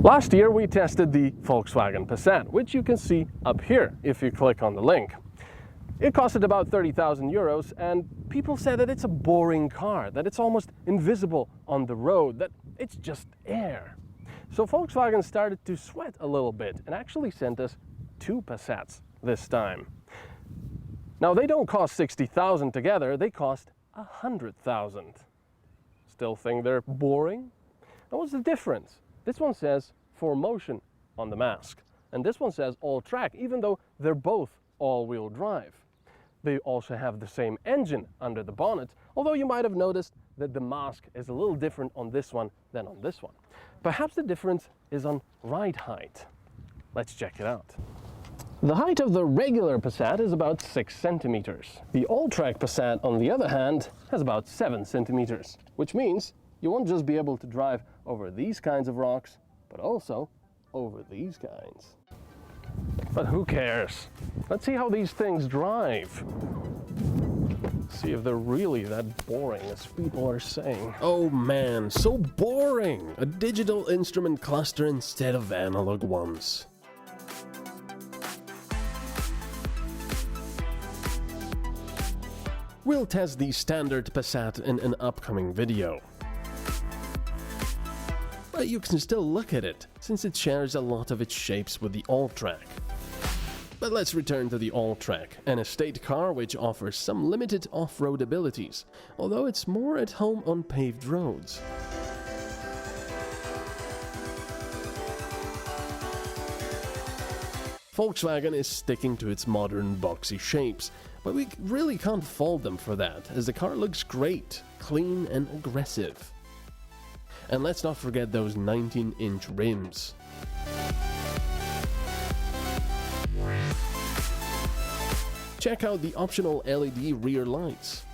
Last year we tested the Volkswagen Passat, which you can see up here if you click on the link. It costed about 30,000 euros, and people said that it's a boring car, that it's almost invisible on the road, that it's just air. So Volkswagen started to sweat a little bit and actually sent us 2 Passats this time. Now they don't cost 60,000 together, they cost 100,000. Still think they're boring? Now what's the difference? This one says 4Motion on the mask, and this one says Alltrack, even though they're both all-wheel drive. They also have the same engine under the bonnet, although you might have noticed that the mask is a little different on this one than on this one. Perhaps the difference is on ride height. Let's check it out. The height of the regular Passat is about 6 centimeters. The Alltrack Passat, on the other hand, has about 7 centimeters, which means you won't just be able to drive over these kinds of rocks, but also over these kinds. But who cares? Let's see how these things drive. See if they're really that boring as people are saying. Oh man, so boring! A digital instrument cluster instead of analog ones. We'll test the standard Passat in an upcoming video. But you can still look at it, since it shares a lot of its shapes with the Alltrack. But let's return to the Alltrack, an estate car which offers some limited off-road abilities, although it's more at home on paved roads. Volkswagen is sticking to its modern boxy shapes, but we really can't fault them for that, as the car looks great, clean and aggressive. And let's not forget those 19-inch rims. Check out the optional LED rear lights.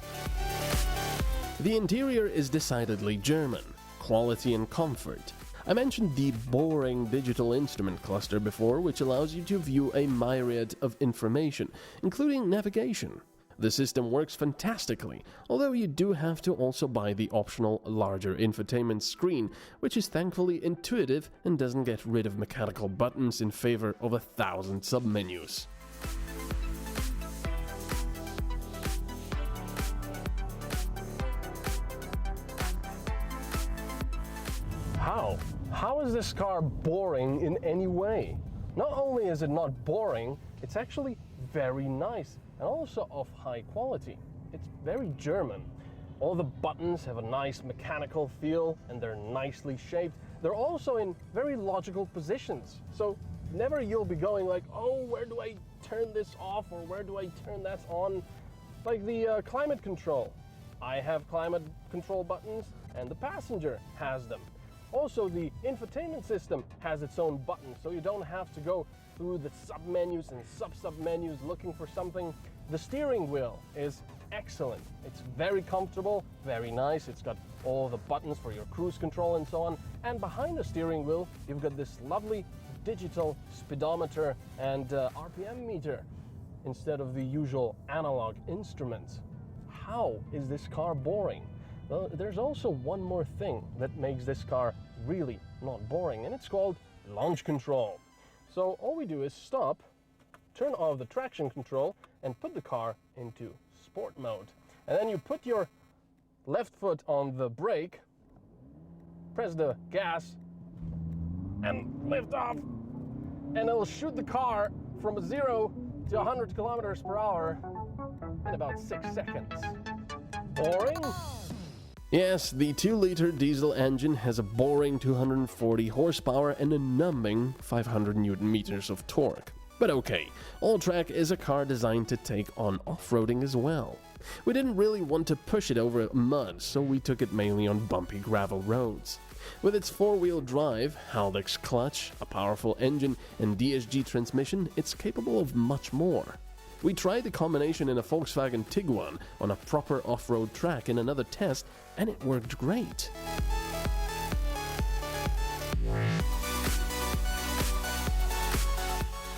The interior is decidedly German, quality and comfort. I mentioned the boring digital instrument cluster before, which allows you to view a myriad of information, including navigation. The system works fantastically, although you do have to also buy the optional larger infotainment screen, which is thankfully intuitive and doesn't get rid of mechanical buttons in favor of 1,000 submenus. How is this car boring in any way? Not only is it not boring, it's actually very nice and also of high quality. It's very German. All the buttons have a nice mechanical feel and they're nicely shaped. They're also in very logical positions. So never you'll be going like, oh, where do I turn this off or where do I turn that on? Like the climate control. I have climate control buttons and the passenger has them. Also, the infotainment system has its own buttons, so you don't have to go through the sub-menus and sub-menus looking for something. The steering wheel is excellent. It's very comfortable, very nice. It's got all the buttons for your cruise control and so on. And behind the steering wheel, you've got this lovely digital speedometer and RPM meter instead of the usual analog instruments. How is this car boring? Well, there's also one more thing that makes this car really not boring, and it's called launch control. So all we do is stop, turn off the traction control, and put the car into sport mode. And then you put your left foot on the brake, press the gas, and lift off. And it'll shoot the car from 0 to 100 kilometers per hour in about 6 seconds. Boring? Yes, the 2-liter diesel engine has a boring 240 horsepower and a numbing 500 Newton meters of torque. But okay, Alltrack is a car designed to take on off-roading as well. We didn't really want to push it over mud, so we took it mainly on bumpy gravel roads. With its 4-wheel drive, Haldex clutch, a powerful engine and DSG transmission, it's capable of much more. We tried the combination in a Volkswagen Tiguan on a proper off-road track in another test, and it worked great.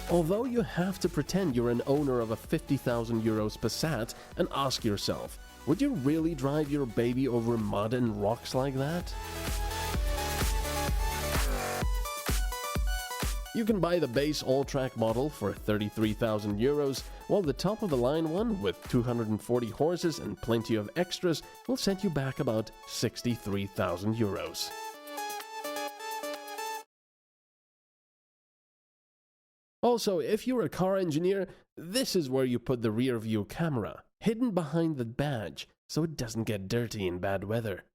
Although you have to pretend you're an owner of a 50,000 euros Passat and ask yourself, would you really drive your baby over mud and rocks like that? You can buy the base Alltrack model for 33,000 euros, while the top of the line one with 240 horses and plenty of extras will set you back about 63,000 euros. Also, if you're a car engineer, this is where you put the rear view camera, hidden behind the badge, so it doesn't get dirty in bad weather.